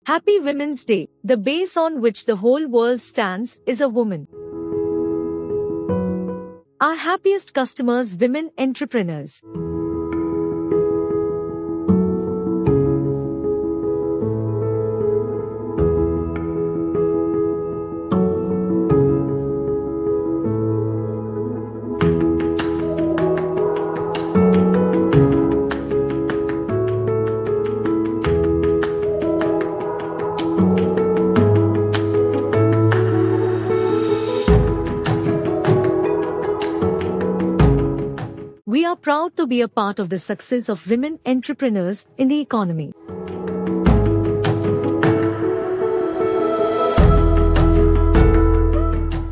Happy Women's Day. The base on which the whole world stands is a woman. Our happiest customers, women entrepreneurs. We are proud to be a part of the success of women entrepreneurs in the economy.